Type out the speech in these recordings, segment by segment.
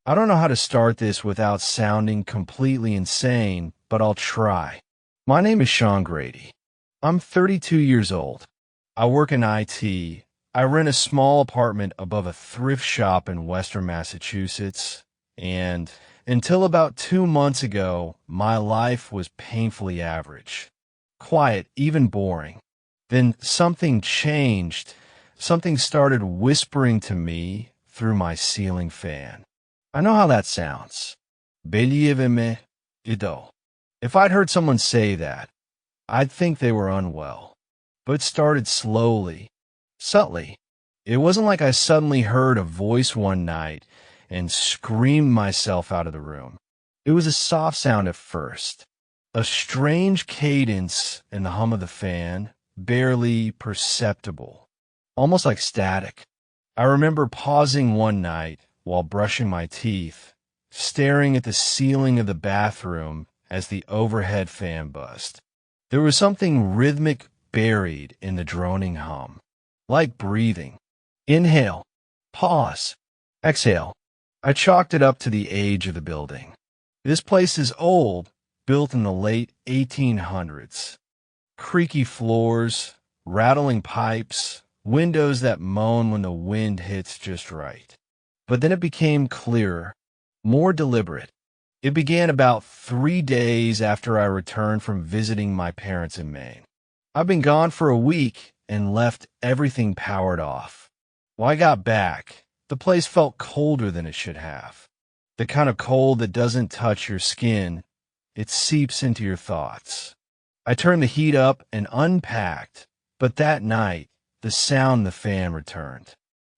I don't know how to start this without sounding completely insane, but I'll try. My name is Sean Grady. I'm 32 years old. I work in IT. I rent a small apartment above a thrift shop in Western Massachusetts. And until about 2 months ago, my life was painfully average. Quiet, even boring. Then something changed. Something started whispering to me through my ceiling fan. I know how that sounds. Believeme, ido. If I'd heard someone say that, I'd think they were unwell. But it started slowly, subtly. It wasn't like I suddenly heard a voice one night and screamed myself out of the room. It was a soft sound at first, a strange cadence in the hum of the fan, barely perceptible, almost like static. I remember pausing one night while brushing my teeth, staring at the ceiling of the bathroom as the overhead fan buzzed. There was something rhythmic buried in the droning hum, like breathing. Inhale, pause, exhale. I chalked it up to the age of the building. This place is old, built in the late 1800s. Creaky floors, rattling pipes, windows that moan when the wind hits just right. But then it became clearer, more deliberate. It began about 3 days after I returned from visiting my parents in Maine. I've been gone for a week and left everything powered off. When I got back, the place felt colder than it should have. The kind of cold that doesn't touch your skin, it seeps into your thoughts. I turned the heat up and unpacked, but that night, the sound in the fan returned.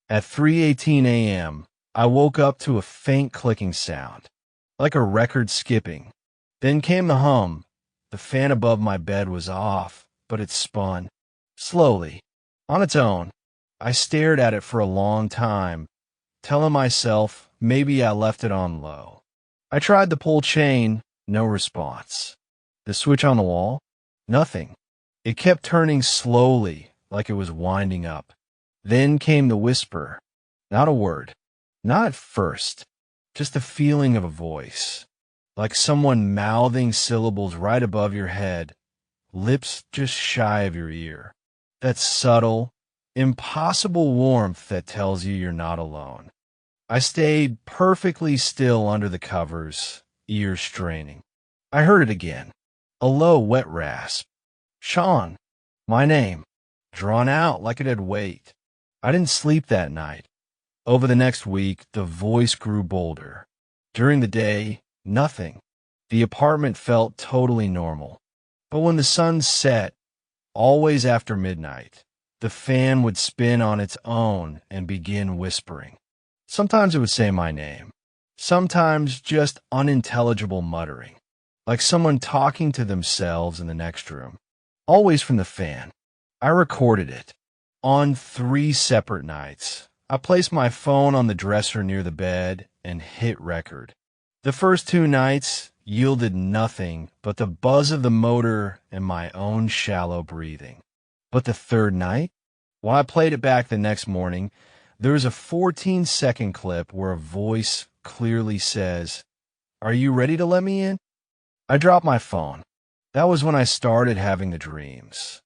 At 3:18 a.m., I woke up to a faint clicking sound, like a record skipping. Then came the hum. The fan above my bed was off, but it spun. Slowly, on its own. I stared at it for a long time, telling myself maybe I left it on low. I tried the pull chain, no response. The switch on the wall? Nothing. It kept turning slowly, like it was winding up. Then came the whisper. Not a word. Not at first. Just the feeling of a voice, like someone mouthing syllables right above your head, lips just shy of your ear. That subtle, impossible warmth that tells you you're not alone. I stayed perfectly still under the covers, ears straining. I heard it again, a low, wet rasp. Sean, my name, drawn out like it had weight. I didn't sleep that night. Over the next week, the voice grew bolder. During the day, nothing. The apartment felt totally normal. But when the sun set, always after midnight, the fan would spin on its own and begin whispering. Sometimes it would say my name. Sometimes just unintelligible muttering, like someone talking to themselves in the next room. Always from the fan. I recorded it. On 3 separate nights. I placed my phone on the dresser near the bed and hit record. The first 2 nights yielded nothing but the buzz of the motor and my own shallow breathing. But the third night, when I played it back the next morning, there is a 14-second clip where a voice clearly says, "Are you ready to let me in?" I dropped my phone. That was when I started having the dreams.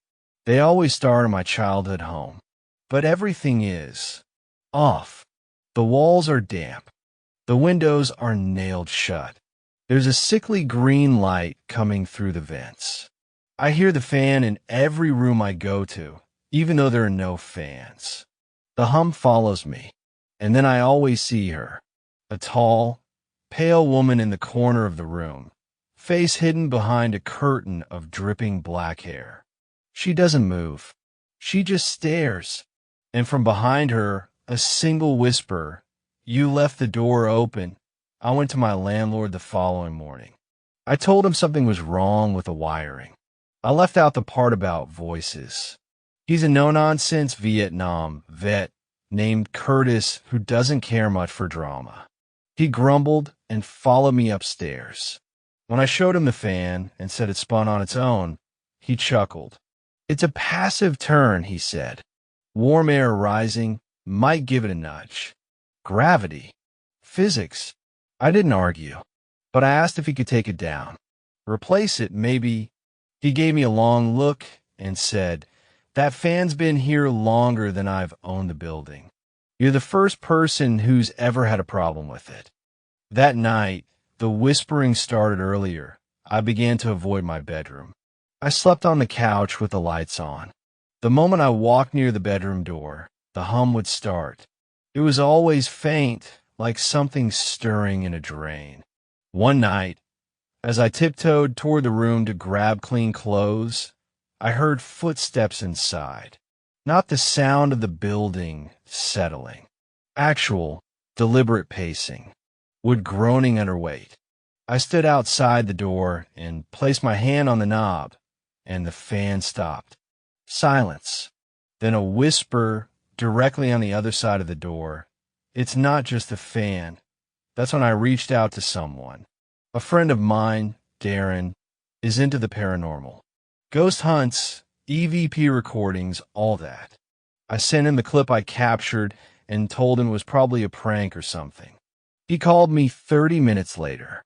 They always start in my childhood home. But everything is off. The walls are damp. The windows are nailed shut. There's a sickly green light coming through the vents. I hear the fan in every room I go to, even though there are no fans. The hum follows me, and then I always see her, a tall, pale woman in the corner of the room, face hidden behind a curtain of dripping black hair. She doesn't move. She just stares, and from behind her, a single whisper, "You left the door open." I went to my landlord the following morning. I told him something was wrong with the wiring. I left out the part about voices. He's a no-nonsense Vietnam vet named Curtis who doesn't care much for drama. He grumbled and followed me upstairs. When I showed him the fan and said it spun on its own, he chuckled. "It's a passive turn," he said. "Warm air rising might give it a nudge. Gravity. Physics. I didn't argue, but I asked if he could take it down. Replace it, maybe. He gave me a long look and said, "That fan's been here longer than I've owned the building. You're the first person who's ever had a problem with it." That night, the whispering started earlier. I began to avoid my bedroom. I slept on the couch with the lights on. The moment I walked near the bedroom door, the hum would start. It was always faint, like something stirring in a drain. One night, as I tiptoed toward the room to grab clean clothes, I heard footsteps inside. Not the sound of the building settling. Actual, deliberate pacing. Wood groaning under weight. I stood outside the door and placed my hand on the knob, and the fan stopped. Silence. Then a whisper directly on the other side of the door. "It's not just the fan." That's when I reached out to someone. A friend of mine, Darren, is into the paranormal. Ghost hunts, EVP recordings, all that. I sent him the clip I captured and told him it was probably a prank or something. He called me 30 minutes later.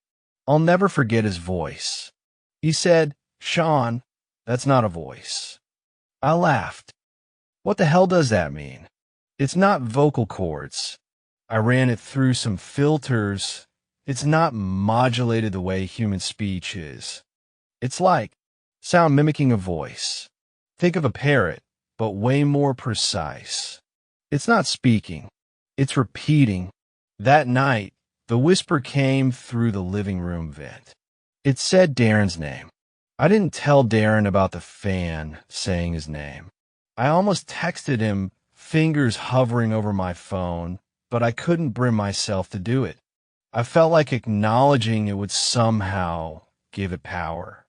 I'll never forget his voice. He said, "Sean, that's not a voice." I laughed. What the hell does that mean? It's not vocal cords. I ran it through some filters. It's not modulated the way human speech is. It's like sound mimicking a voice. Think of a parrot, but way more precise. It's not speaking. It's repeating. That night, the whisper came through the living room vent. It said Darren's name. I didn't tell Darren about the fan saying his name. I almost texted him, fingers hovering over my phone, but I couldn't bring myself to do it. I felt like acknowledging it would somehow give it power.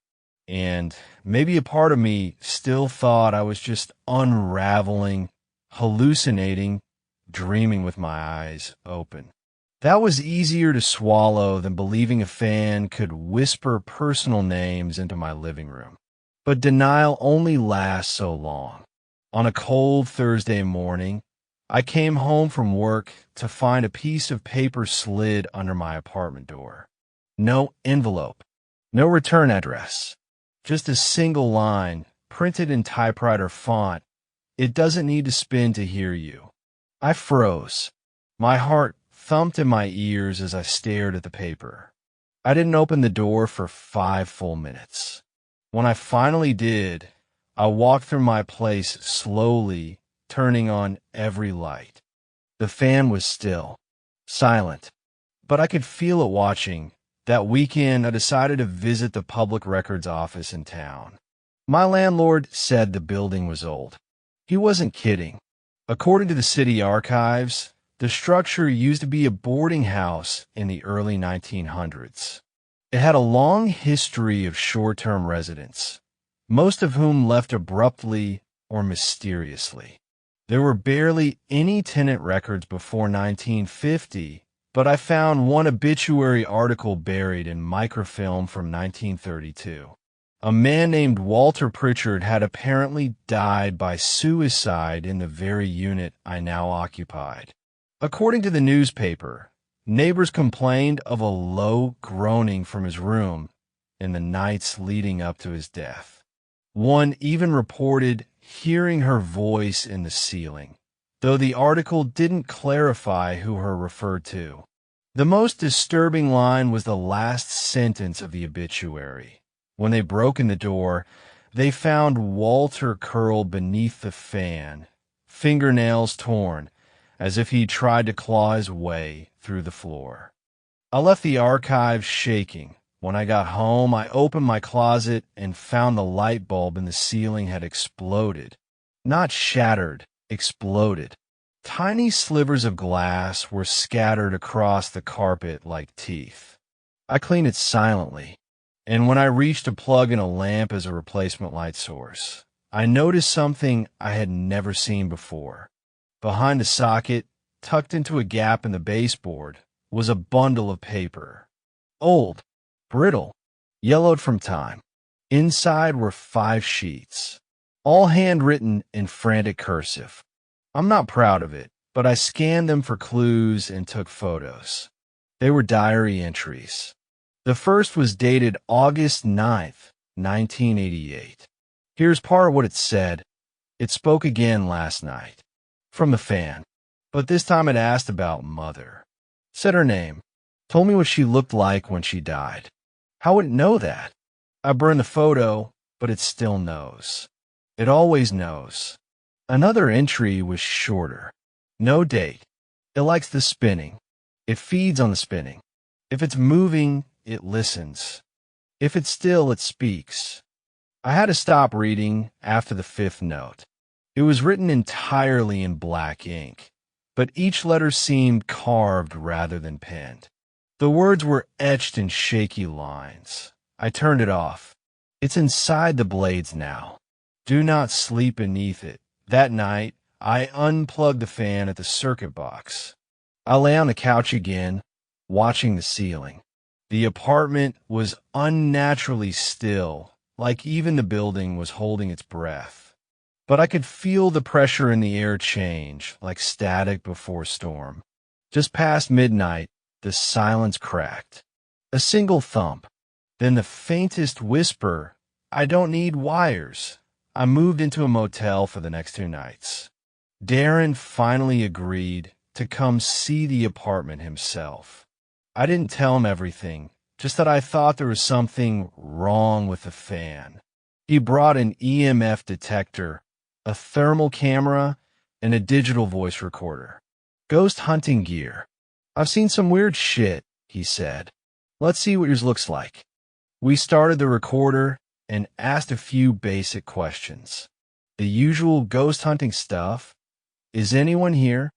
And maybe a part of me still thought I was just unraveling, hallucinating, dreaming with my eyes open. That was easier to swallow than believing a fan could whisper personal names into my living room. But denial only lasts so long. On a cold Thursday morning, I came home from work to find a piece of paper slid under my apartment door. No envelope, no return address, just a single line printed in typewriter font. "It doesn't need to spin to hear you." I froze. My heart thumped in my ears as I stared at the paper. I didn't open the door for 5 full minutes. When I finally did, I walked through my place slowly, turning on every light. The fan was still, silent, but I could feel it watching. That weekend, I decided to visit the public records office in town. My landlord said the building was old. He wasn't kidding. According to the city archives, the structure used to be a boarding house in the early 1900s. It had a long history of short-term residents, most of whom left abruptly or mysteriously. There were barely any tenant records before 1950, but I found one obituary article buried in microfilm from 1932. A man named Walter Pritchard had apparently died by suicide in the very unit I now occupied. According to the newspaper, neighbors complained of a low groaning from his room in the nights leading up to his death. One even reported hearing her voice in the ceiling, though the article didn't clarify who her referred to. The most disturbing line was the last sentence of the obituary. When they broke in the door, they found Walter curled beneath the fan, fingernails torn, as if he tried to claw his way through the floor. I left the archives shaking. When I got home, I opened my closet and found the light bulb in the ceiling had exploded. Not shattered, exploded. Tiny slivers of glass were scattered across the carpet like teeth. I cleaned it silently, and when I reached to plug in a lamp as a replacement light source, I noticed something I had never seen before. Behind the socket, tucked into a gap in the baseboard, was a bundle of paper. Old, brittle, yellowed from time. Inside were 5 sheets, all handwritten in frantic cursive. I'm not proud of it, but I scanned them for clues and took photos. They were diary entries. The first was dated August 9th, 1988. Here's part of what it said. It spoke again last night. From a fan. But this time it asked about Mother. Said her name. Told me what she looked like when she died. How would it know that? I burned the photo, but it still knows. It always knows. Another entry was shorter. No date. It likes the spinning. It feeds on the spinning. If it's moving, it listens. If it's still, it speaks. I had to stop reading after the fifth note. It was written entirely in black ink, but each letter seemed carved rather than penned. The words were etched in shaky lines. I turned it off. It's inside the blades now. Do not sleep beneath it. That night, I unplugged the fan at the circuit box. I lay on the couch again, watching the ceiling. The apartment was unnaturally still, like even the building was holding its breath. But I could feel the pressure in the air change, like static before a storm. Just past midnight, the silence cracked. A single thump. Then the faintest whisper, "I don't need wires." I moved into a motel for the next 2 nights. Darren finally agreed to come see the apartment himself. I didn't tell him everything, just that I thought there was something wrong with the fan. He brought an EMF detector, a thermal camera, and a digital voice recorder. Ghost hunting gear. "I've seen some weird shit," he said. "Let's see what yours looks like." We started the recorder and asked a few basic questions. The usual ghost hunting stuff. Is anyone here?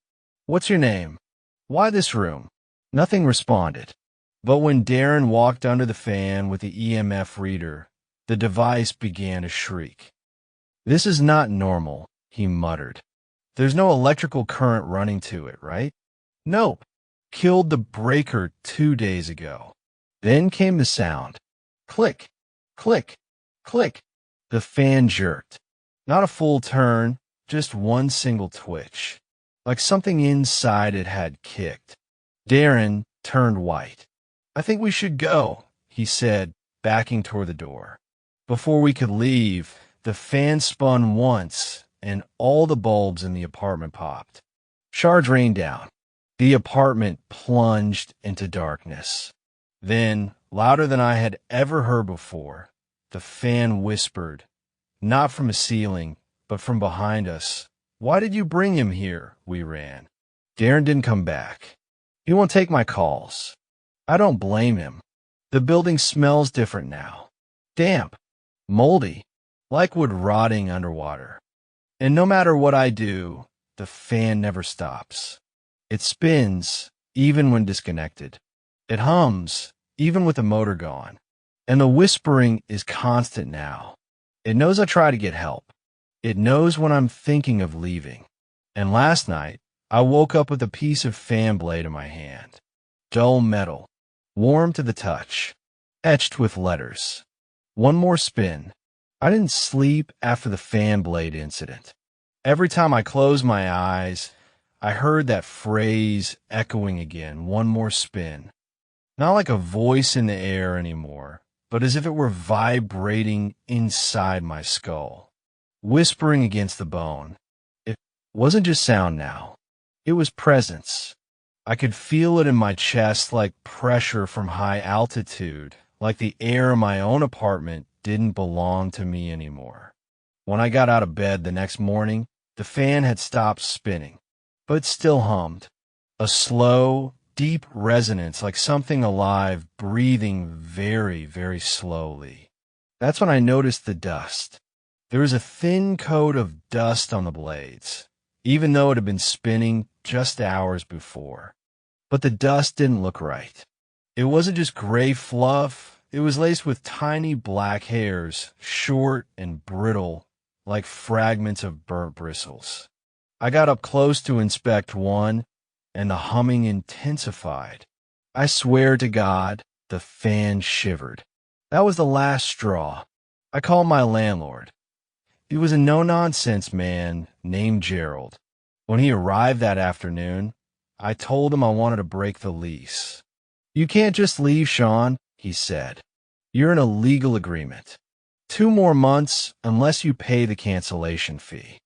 What's your name? Why this room? Nothing responded. But when Darren walked under the fan with the EMF reader, the device began to shriek. "This is not normal," he muttered. "There's no electrical current running to it, right?" "Nope. Killed the breaker 2 days ago." Then came the sound. Click, click, click. The fan jerked. Not a full turn, just one single twitch. Like something inside it had kicked. Darren turned white. "I think we should go," he said, backing toward the door. Before we could leave, the fan spun once, and all the bulbs in the apartment popped. Shards rained down. The apartment plunged into darkness. Then, louder than I had ever heard before, the fan whispered, not from a ceiling, but from behind us. "Why did you bring him here?" We ran. Darren didn't come back. He won't take my calls. I don't blame him. The building smells different now. Damp. Moldy. Like wood rotting underwater. And no matter what I do, the fan never stops. It spins, even when disconnected. It hums, even with the motor gone. And the whispering is constant now. It knows I try to get help. It knows when I'm thinking of leaving. And last night, I woke up with a piece of fan blade in my hand. Dull metal. Warm to the touch. Etched with letters. One more spin. I didn't sleep after the fan blade incident. Every time I closed my eyes, I heard that phrase echoing again. One more spin. Not like a voice in the air anymore, but as if it were vibrating inside my skull. Whispering against the bone. It wasn't just sound now. It was presence. I could feel it in my chest like pressure from high altitude, like the air in my own apartment didn't belong to me anymore. When I got out of bed the next morning, the fan had stopped spinning, but still hummed. A slow, deep resonance like something alive breathing very, very slowly. That's when I noticed the dust. There was a thin coat of dust on the blades, even though it had been spinning just hours before. But the dust didn't look right. It wasn't just gray fluff. It was laced with tiny black hairs, short and brittle, like fragments of burnt bristles. I got up close to inspect one, and the humming intensified. I swear to God, the fan shivered. That was the last straw. I called my landlord. He was a no-nonsense man named Gerald. When he arrived that afternoon, I told him I wanted to break the lease. You can't just leave, Sean, he said. You're in a legal agreement. 2 more months unless you pay the cancellation fee.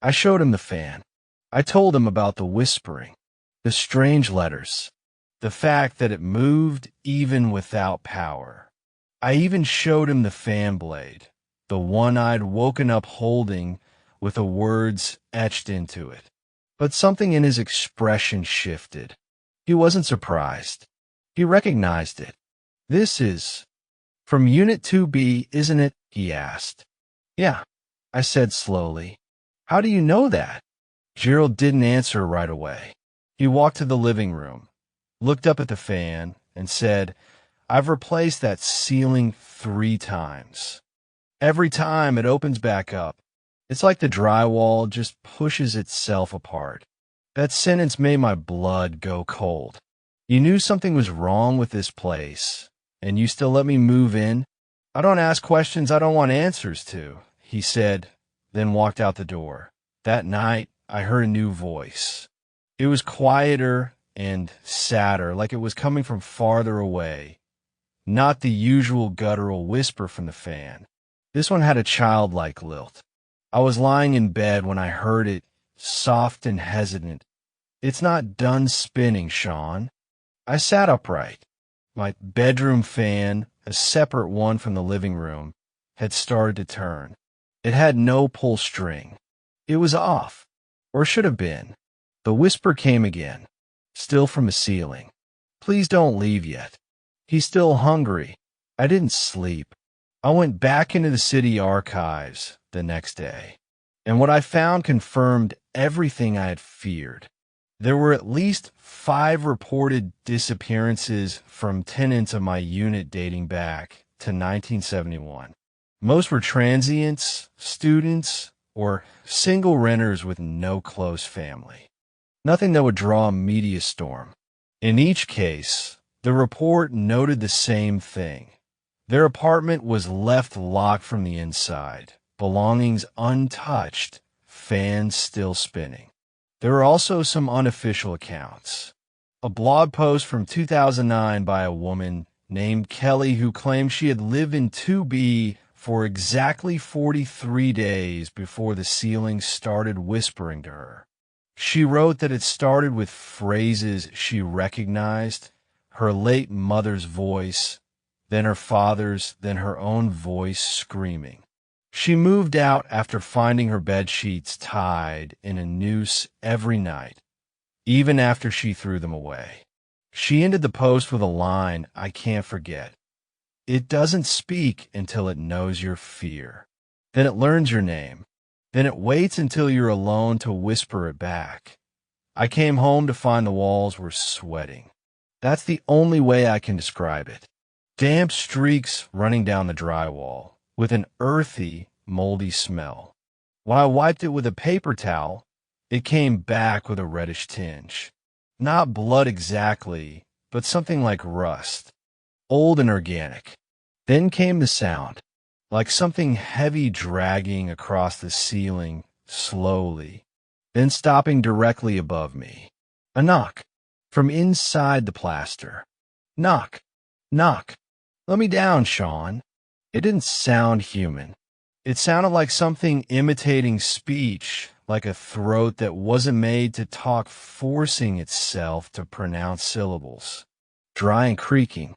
I showed him the fan. I told him about the whispering, the strange letters, the fact that it moved even without power. I even showed him the fan blade, the one I'd woken up holding with the words etched into it. But something in his expression shifted. He wasn't surprised. He recognized it. This is from Unit 2B, isn't it? He asked. Yeah, I said slowly. How do you know that? Gerald didn't answer right away. He walked to the living room, looked up at the fan, and said, I've replaced that ceiling 3 times. Every time it opens back up. It's like the drywall just pushes itself apart. That sentence made my blood go cold. You knew something was wrong with this place, and you still let me move in? I don't ask questions I don't want answers to, he said, then walked out the door. That night, I heard a new voice. It was quieter and sadder, like it was coming from farther away. Not the usual guttural whisper from the fan. This one had a childlike lilt. I was lying in bed when I heard it, soft and hesitant. It's not done spinning, Sean. I sat upright. My bedroom fan, a separate one from the living room, had started to turn. It had no pull string. It was off, or should have been. The whisper came again, still from the ceiling. Please don't leave yet. He's still hungry. I didn't sleep. I went back into the city archives the next day, and what I found confirmed everything I had feared. There were at least 5 reported disappearances from tenants of my unit dating back to 1971. Most were transients, students, or single renters with no close family. Nothing that would draw a media storm. In each case, the report noted the same thing. Their apartment was left locked from the inside, belongings untouched, fans still spinning. There were also some unofficial accounts. A blog post from 2009 by a woman named Kelly who claimed she had lived in 2B for exactly 43 days before the ceiling started whispering to her. She wrote that it started with phrases she recognized, her late mother's voice, then her father's, then her own voice screaming. She moved out after finding her bedsheets tied in a noose every night, even after she threw them away. She ended the post with a line I can't forget. It doesn't speak until it knows your fear. Then it learns your name. Then it waits until you're alone to whisper it back. I came home to find the walls were sweating. That's the only way I can describe it. Damp streaks running down the drywall, with an earthy, moldy smell. When I wiped it with a paper towel, it came back with a reddish tinge. Not blood exactly, but something like rust. Old and organic. Then came the sound, like something heavy dragging across the ceiling, slowly, then stopping directly above me. A knock, from inside the plaster. Knock, knock. Let me down, Sean. It didn't sound human. It sounded like something imitating speech, like a throat that wasn't made to talk, forcing itself to pronounce syllables. Dry and creaking.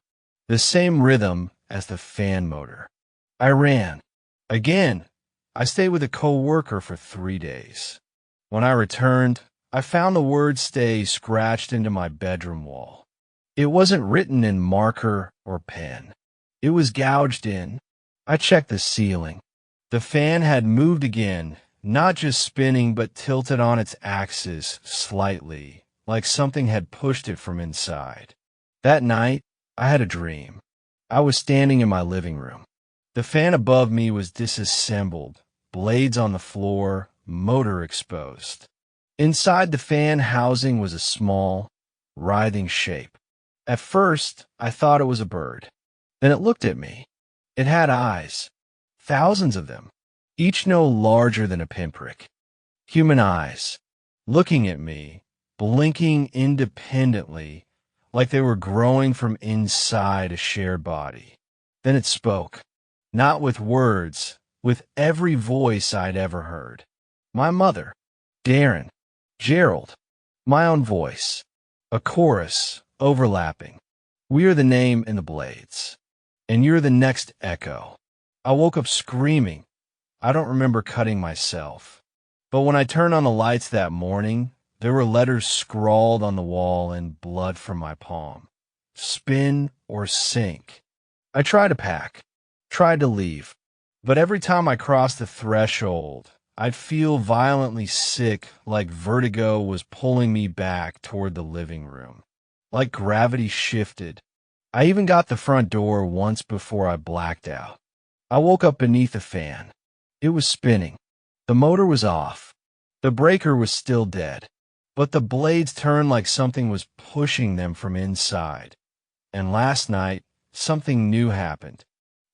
The same rhythm as the fan motor. I ran. Again, I stayed with a co-worker for 3 days. When I returned, I found the word stay scratched into my bedroom wall. It wasn't written in marker or pen. It was gouged in. I checked the ceiling. The fan had moved again, not just spinning but tilted on its axis slightly, like something had pushed it from inside. That night, I had a dream. I was standing in my living room. The fan above me was disassembled, blades on the floor, motor exposed. Inside the fan housing was a small, writhing shape. At first, I thought it was a bird. Then it looked at me. It had eyes, thousands of them, each no larger than a pinprick. Human eyes, looking at me, blinking independently, like they were growing from inside a shared body. Then it spoke, not with words, with every voice I'd ever heard. My mother, Darren, Gerald, my own voice, a chorus, overlapping. We are the name in the blades, and you're the next echo. I woke up screaming. I don't remember cutting myself. But when I turned on the lights that morning, there were letters scrawled on the wall and blood from my palm. Spin or sink. I tried to pack, tried to leave, but every time I crossed the threshold, I'd feel violently sick, like vertigo was pulling me back toward the living room. Like gravity shifted. I even got the front door once before I blacked out. I woke up beneath a fan. It was spinning. The motor was off. The breaker was still dead. But the blades turned like something was pushing them from inside. And last night, something new happened.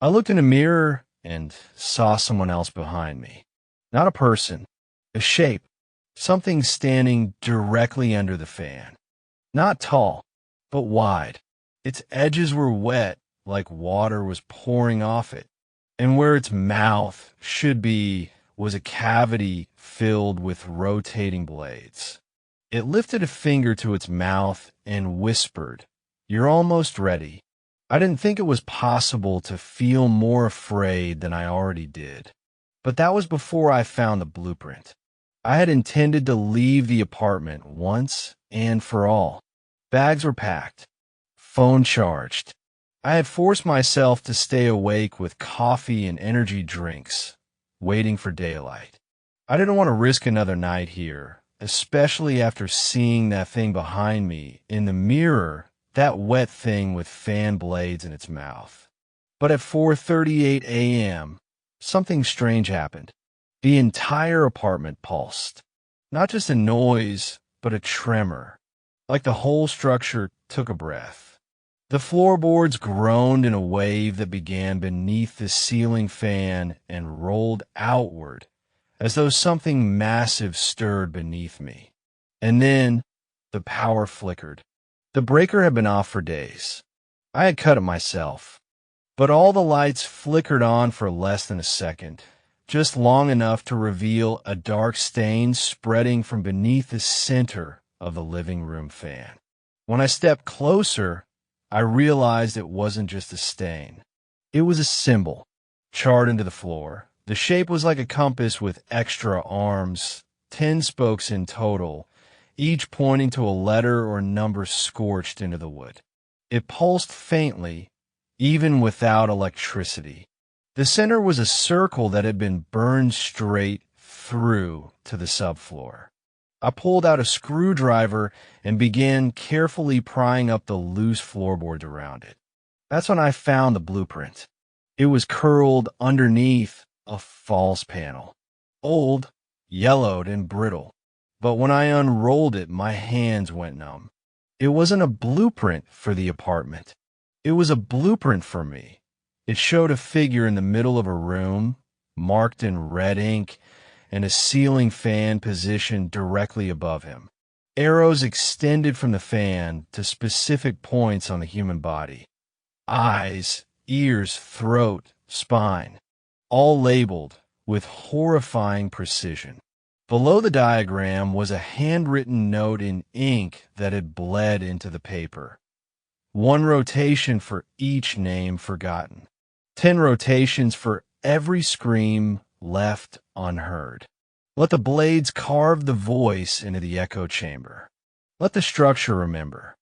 I looked in a mirror and saw someone else behind me. Not a person, a shape, something standing directly under the fan. Not tall, but wide. Its edges were wet, like water was pouring off it. And where its mouth should be was a cavity filled with rotating blades. It lifted a finger to its mouth and whispered, "You're almost ready." I didn't think it was possible to feel more afraid than I already did. But that was before I found the blueprint. I had intended to leave the apartment once and for all. Bags were packed. Phone charged. I had forced myself to stay awake with coffee and energy drinks, waiting for daylight. I didn't want to risk another night here, especially after seeing that thing behind me in the mirror, that wet thing with fan blades in its mouth. But at 4:38 a.m., something strange happened. The entire apartment pulsed. Not just a noise, but a tremor, like the whole structure took a breath. The floorboards groaned in a wave that began beneath the ceiling fan and rolled outward, as though something massive stirred beneath me. And then the power flickered. The breaker had been off for days. I had cut it myself. But all the lights flickered on for less than a second, just long enough to reveal a dark stain spreading from beneath the center of the living room fan. When I stepped closer, I realized it wasn't just a stain. It was a symbol, charred into the floor. The shape was like a compass with extra arms, 10 spokes in total, each pointing to a letter or number scorched into the wood. It pulsed faintly, even without electricity. The center was a circle that had been burned straight through to the subfloor. I pulled out a screwdriver and began carefully prying up the loose floorboards around it. That's when I found the blueprint. It was curled underneath a false panel. Old, yellowed, and brittle. But when I unrolled it, my hands went numb. It wasn't a blueprint for the apartment. It was a blueprint for me. It showed a figure in the middle of a room, marked in red ink, and a ceiling fan positioned directly above him. Arrows extended from the fan to specific points on the human body. Eyes, ears, throat, spine, all labeled with horrifying precision. Below the diagram was a handwritten note in ink that had bled into the paper. 1 rotation for each name forgotten. 10 rotations for every scream left unheard. Let the blades carve the voice into the echo chamber. Let the structure remember.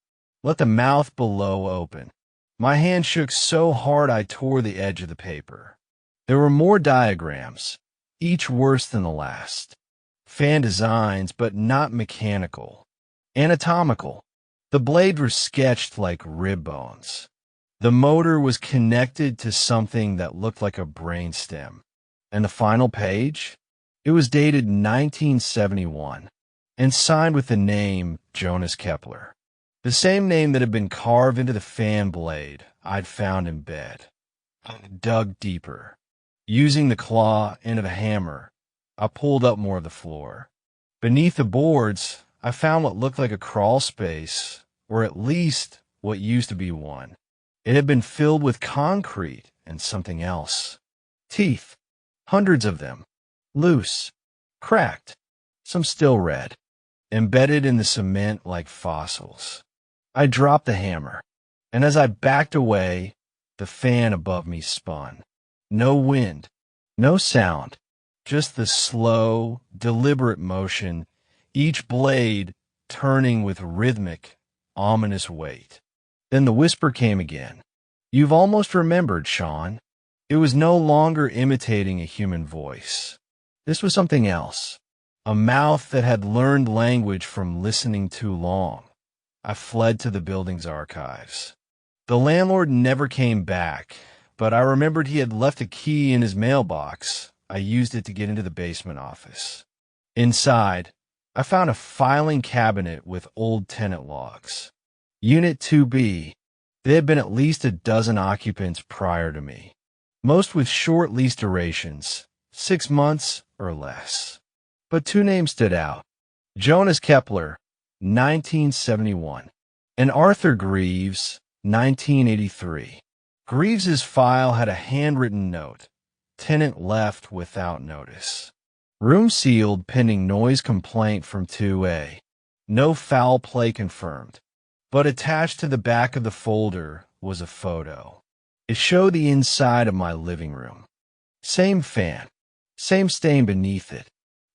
Let the mouth below open. My hand shook so hard I tore the edge of the paper. There were more diagrams, each worse than the last. Fan designs, but not mechanical. Anatomical. The blades were sketched like rib bones. The motor was connected to something that looked like a brainstem. And the final page? It was dated 1971 and signed with the name Jonas Kepler. The same name that had been carved into the fan blade I'd found in bed. I dug deeper. Using the claw end of a hammer, I pulled up more of the floor. Beneath the boards, I found what looked like a crawl space, or at least what used to be one. It had been filled with concrete and something else. Teeth, hundreds of them, loose, cracked, some still red, embedded in the cement like fossils. I dropped the hammer, and as I backed away, the fan above me spun. No wind, no sound, just the slow, deliberate motion, each blade turning with rhythmic, ominous weight. Then the whisper came again. You've almost remembered, Sean. It was no longer imitating a human voice. This was something else. A mouth that had learned language from listening too long. I fled to the building's archives. The landlord never came back, but I remembered he had left a key in his mailbox. I used it to get into the basement office. Inside, I found a filing cabinet with old tenant logs. Unit 2B. There had been at least a dozen occupants prior to me, most with short lease durations, 6 months or less. But 2 names stood out. Jonas Kepler, 1971, and Arthur Greaves, 1983. Greaves's file had a handwritten note. Tenant left without notice. Room sealed pending noise complaint from 2A. No foul play confirmed. But attached to the back of the folder was a photo. It showed the inside of my living room. Same fan, same stain beneath it.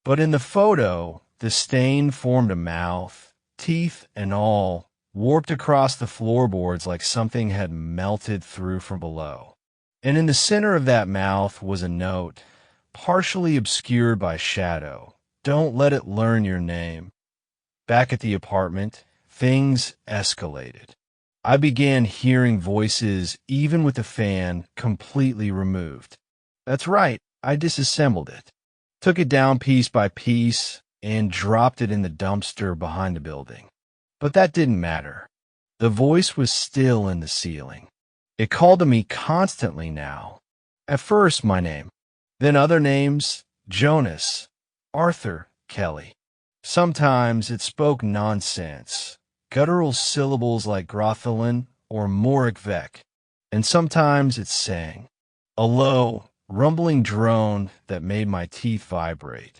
But in the photo, the stain formed a mouth, teeth and all, warped across the floorboards like something had melted through from below. And in the center of that mouth was a note, partially obscured by shadow. Don't let it learn your name. Back at the apartment, things escalated. I began hearing voices even with the fan completely removed. That's right, I disassembled it. Took it down piece by piece and dropped it in the dumpster behind the building. But that didn't matter. The voice was still in the ceiling. It called to me constantly now. At first, my name. Then other names, Jonas, Arthur, Kelly. Sometimes it spoke nonsense, guttural syllables like Grothelin or Morikvek. And sometimes it sang, a low, rumbling drone that made my teeth vibrate.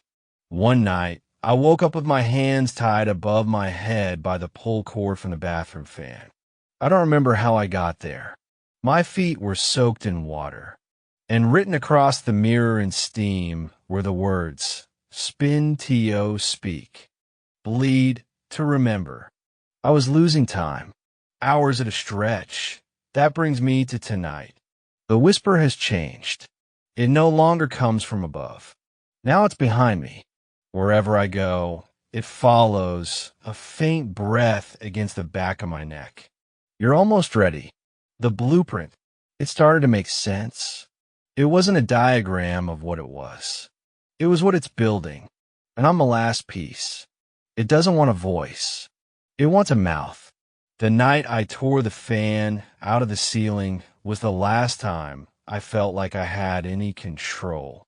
One night, I woke up with my hands tied above my head by the pull cord from the bathroom fan. I don't remember how I got there. My feet were soaked in water, and written across the mirror in steam were the words, Spin T.O. Speak. Bleed to remember. I was losing time, hours at a stretch. That brings me to tonight. The whisper has changed. It no longer comes from above. Now it's behind me. Wherever I go, it follows, a faint breath against the back of my neck. You're almost ready. The blueprint. It started to make sense. It wasn't a diagram of what it was. It was what it's building. And I'm the last piece. It doesn't want a voice. It wants a mouth. The night I tore the fan out of the ceiling was the last time I felt like I had any control.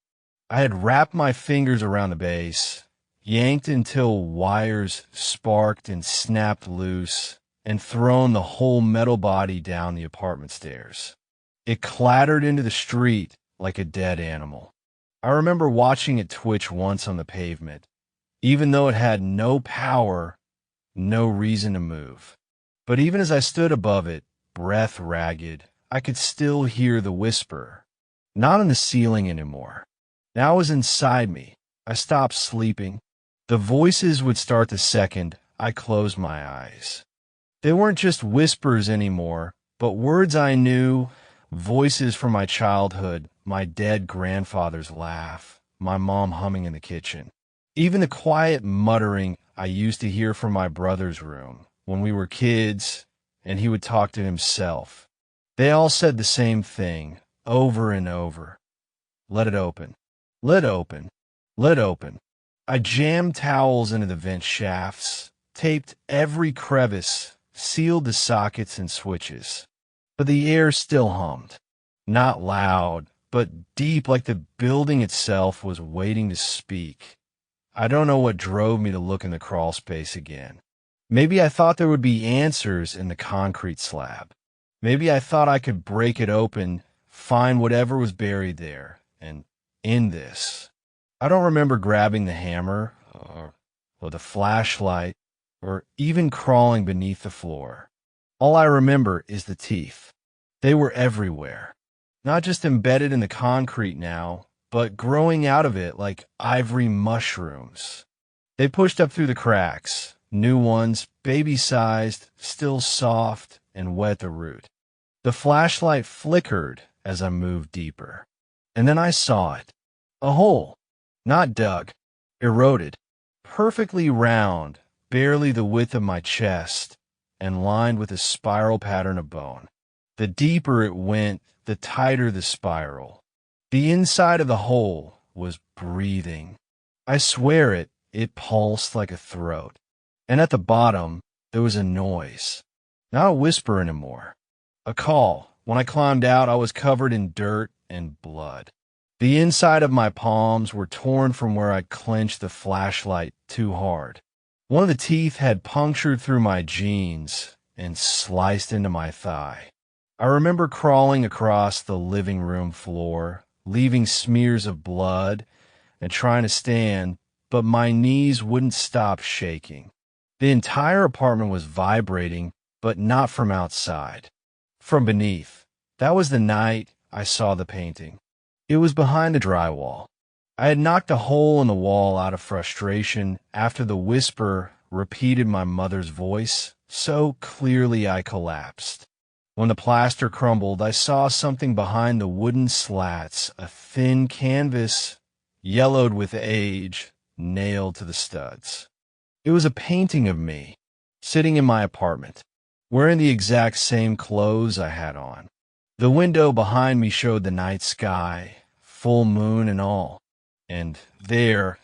I had wrapped my fingers around the base, yanked until wires sparked and snapped loose, and thrown the whole metal body down the apartment stairs. It clattered into the street like a dead animal. I remember watching it twitch once on the pavement, even though it had no power, no reason to move. But even as I stood above it, breath ragged, I could still hear the whisper. Not on the ceiling anymore. Now it was inside me. I stopped sleeping. The voices would start the second I closed my eyes. They weren't just whispers anymore, but words I knew, voices from my childhood, my dead grandfather's laugh, my mom humming in the kitchen. Even the quiet muttering I used to hear from my brother's room when we were kids and he would talk to himself. They all said the same thing over and over. Let it open. Lid open. Lid open. I jammed towels into the vent shafts, taped every crevice, sealed the sockets and switches. But the air still hummed. Not loud, but deep, like the building itself was waiting to speak. I don't know what drove me to look in the crawl space again. Maybe I thought there would be answers in the concrete slab. Maybe I thought I could break it open, find whatever was buried there, and end this. I don't remember grabbing the hammer, or the flashlight, or even crawling beneath the floor. All I remember is the teeth. They were everywhere. Not just embedded in the concrete now, but growing out of it like ivory mushrooms. They pushed up through the cracks, new ones, baby-sized, still soft and wet at the root. The flashlight flickered as I moved deeper. And then I saw it. A hole. Not dug. Eroded. Perfectly round, barely the width of my chest, and lined with a spiral pattern of bone. The deeper it went, the tighter the spiral. The inside of the hole was breathing. I swear it pulsed like a throat. And at the bottom, there was a noise. Not a whisper anymore. A call. When I climbed out, I was covered in dirt and blood. The inside of my palms were torn from where I'd clenched the flashlight too hard. One of the teeth had punctured through my jeans and sliced into my thigh. I remember crawling across the living room floor, leaving smears of blood, and trying to stand, but my knees wouldn't stop shaking. The entire apartment was vibrating, but not from outside. From beneath. That was the night I saw the painting. It was behind the drywall. I had knocked a hole in the wall out of frustration after the whisper repeated my mother's voice so clearly I collapsed. When the plaster crumbled, I saw something behind the wooden slats, a thin canvas, yellowed with age, nailed to the studs. It was a painting of me, sitting in my apartment, wearing the exact same clothes I had on. The window behind me showed the night sky, full moon and all. And there,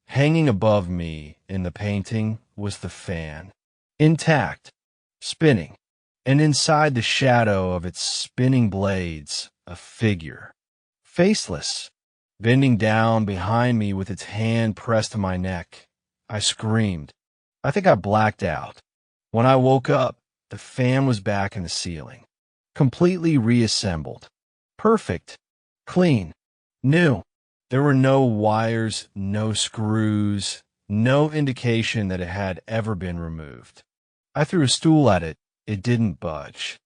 hanging above me in the painting, was the fan. Intact, spinning, and inside the shadow of its spinning blades, a figure. Faceless, bending down behind me with its hand pressed to my neck. I screamed. I think I blacked out. When I woke up, the fan was back in the ceiling. Completely reassembled. Perfect. Clean. New. There were no wires, no screws, no indication that it had ever been removed. I threw a stool at it. It didn't budge.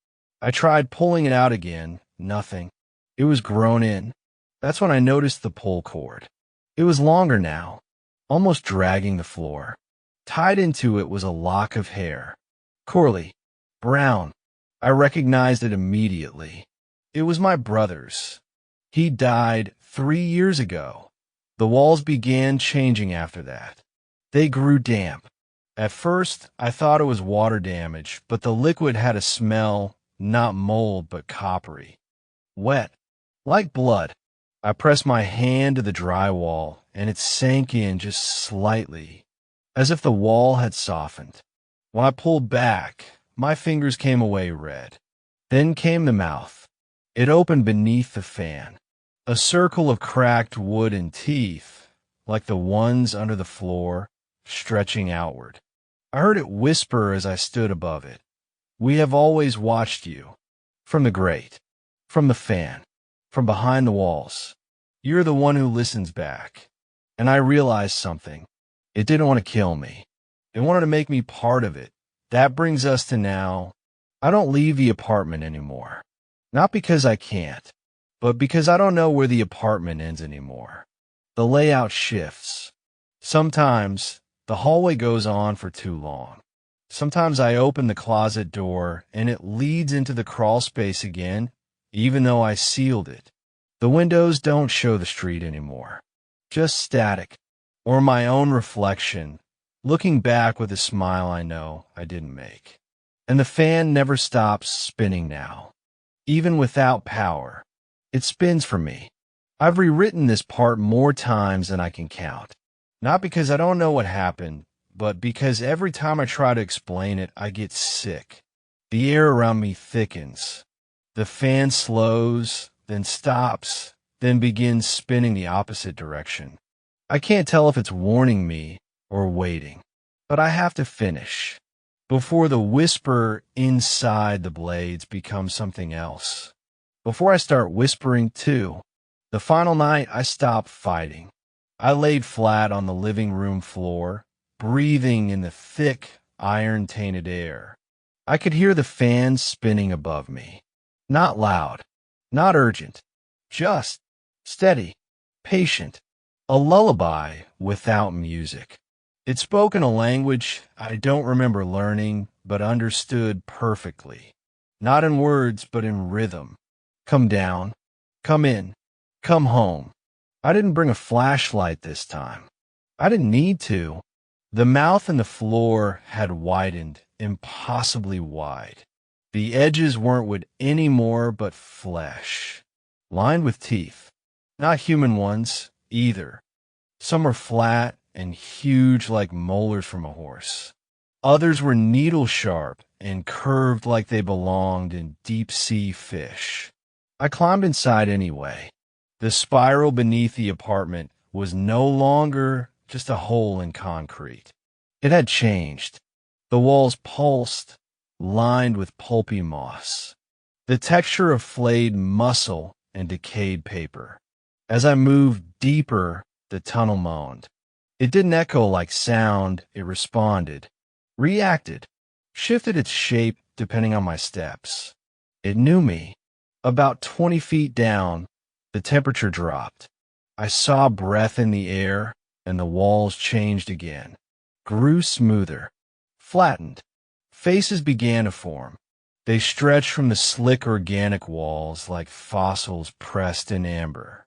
I tried pulling it out again. Nothing. It was grown in. That's when I noticed the pull cord. It was longer now, almost dragging the floor. Tied into it was a lock of hair. Curly. Brown. I recognized it immediately. It was my brother's. He died 3 years ago. The walls began changing after that. They grew damp. At first, I thought it was water damage, but the liquid had a smell, not mold, but coppery. Wet. Like blood. I pressed my hand to the drywall, and it sank in just slightly, as if the wall had softened. When I pulled back, my fingers came away red. Then came the mouth. It opened beneath the fan. A circle of cracked wood and teeth, like the ones under the floor, stretching outward. I heard it whisper as I stood above it. We have always watched you. From the grate. From the fan. From behind the walls. You're the one who listens back. And I realized something. It didn't want to kill me. It wanted to make me part of it. That brings us to now. I don't leave the apartment anymore. Not because I can't, but because I don't know where the apartment ends anymore. The layout shifts. Sometimes the hallway goes on for too long. Sometimes I open the closet door and it leads into the crawl space again, even though I sealed it. The windows don't show the street anymore. Just static, or my own reflection, looking back with a smile I know I didn't make. And the fan never stops spinning now. Even without power, it spins for me. I've rewritten this part more times than I can count. Not because I don't know what happened, but because every time I try to explain it, I get sick. The air around me thickens. The fan slows, then stops, then begins spinning the opposite direction. I can't tell if it's warning me or waiting, but I have to finish. before the whisper inside the blades becomes something else. Before I start whispering too. The final night, I stopped fighting. I laid flat on the living room floor, breathing in the thick, iron-tainted air. I could hear the fans spinning above me. Not loud, not urgent, just steady, patient, a lullaby without music. It spoke in a language I don't remember learning, but understood perfectly. Not in words, but in rhythm. Come down, come in, come home. I didn't bring a flashlight this time. I didn't need to. The mouth and the floor had widened, impossibly wide. The edges weren't wood anymore, but flesh, lined with teeth. Not human ones, either. Some were flat and huge like molars from a horse. Others were needle-sharp and curved like they belonged in deep-sea fish. I climbed inside anyway. The spiral beneath the apartment was no longer just a hole in concrete. It had changed. The walls pulsed, lined with pulpy moss. The texture of flayed muscle and decayed paper. As I moved deeper, the tunnel moaned. It didn't echo like sound, it responded, reacted, shifted its shape depending on my steps. It knew me. About 20 feet down, the temperature dropped. I saw breath in the air, and the walls changed again. Grew smoother, flattened. Faces began to form. They stretched from the slick organic walls like fossils pressed in amber.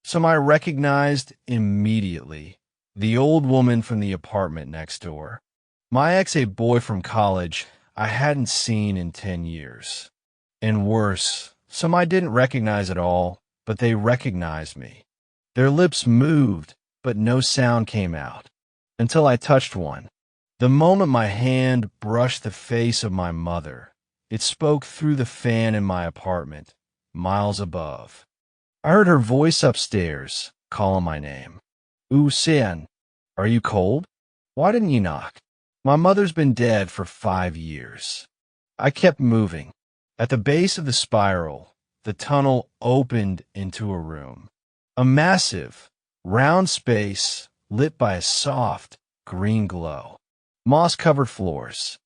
Some I recognized immediately. The old woman from the apartment next door. My ex, a boy from college I hadn't seen in 10 years. And worse, some I didn't recognize at all, but they recognized me. Their lips moved, but no sound came out. Until I touched one. The moment my hand brushed the face of my mother, it spoke through the fan in my apartment, miles above. I heard her voice upstairs, calling my name. Sen, are you cold? Why didn't you knock? My mother's been dead for 5 years. I kept moving. At the base of the spiral, the tunnel opened into a room. A massive, round space lit by a soft, green glow. Moss-covered floors.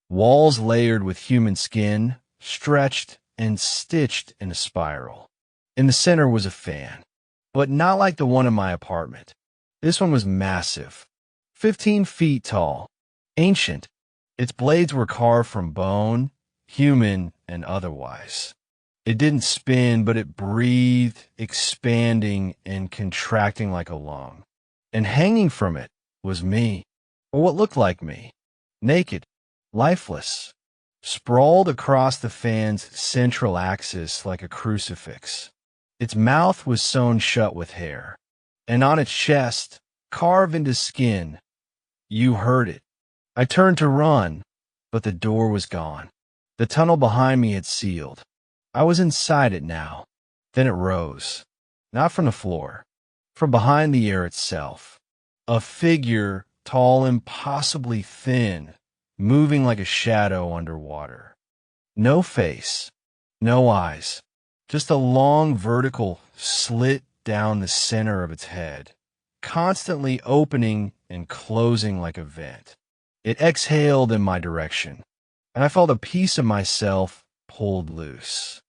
Walls layered with human skin, stretched and stitched in a spiral. In the center was a fan, but not like the one in my apartment. This one was massive, 15 feet tall, ancient. Its blades were carved from bone, human and otherwise. It didn't spin, but it breathed, expanding and contracting like a lung. And hanging from it was me, or what looked like me, naked, lifeless, sprawled across the fan's central axis like a crucifix. Its mouth was sewn shut with hair, and on its chest, carved into skin, you heard it. I turned to run, but the door was gone. The tunnel behind me had sealed. I was inside it now. Then it rose, not from the floor, from behind the air itself. A figure, tall, impossibly thin, moving like a shadow underwater. No face, no eyes. Just a long vertical slit down the center of its head, constantly opening and closing like a vent. It exhaled in my direction, and I felt a piece of myself pulled loose.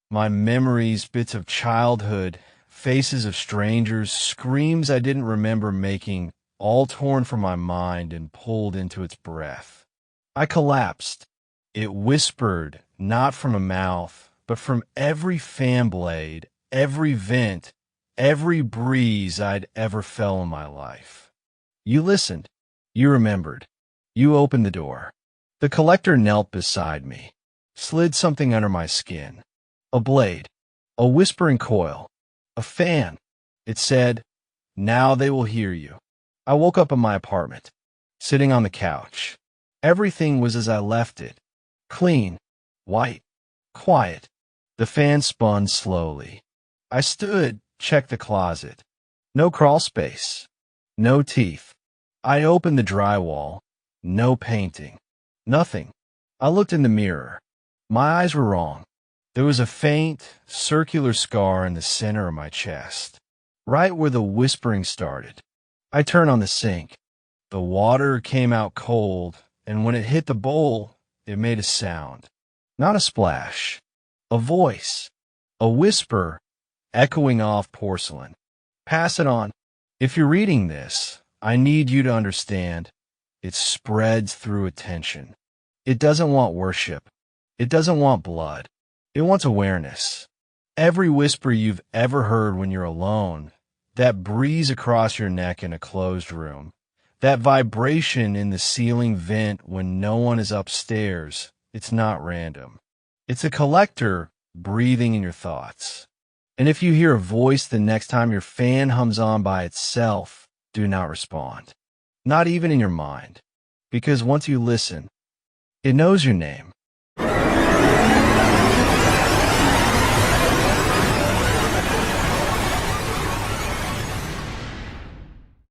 My memories, bits of childhood, faces of strangers, screams I didn't remember making, all torn from my mind and pulled into its breath. I collapsed. It whispered, not from a mouth, but from every fan blade, every vent, every breeze I'd ever felt in my life. You listened. You remembered. You opened the door. The collector knelt beside me, slid something under my skin. A blade, a whispering coil, a fan. It said, "Now they will hear you." I woke up in my apartment, sitting on the couch. Everything was as I left it. Clean, white, quiet. The fan spun slowly. I stood, checked the closet. No crawl space. No teeth. I opened the drywall. No painting. Nothing. I looked in the mirror. My eyes were wrong. There was a faint, circular scar in the center of my chest, right where the whispering started. I turned on the sink. The water came out cold, and when it hit the bowl, it made a sound. Not a splash. A voice. A whisper, echoing off porcelain. Pass it on. If you're reading this, I need you to understand. It spreads through attention. It doesn't want worship. It doesn't want blood. It wants awareness. Every whisper you've ever heard when you're alone, that breeze across your neck in a closed room, that vibration in the ceiling vent when no one is upstairs, it's not random. It's a collector breathing in your thoughts. And if you hear a voice the next time your fan hums on by itself, do not respond. Not even in your mind. Because once you listen, it knows your name.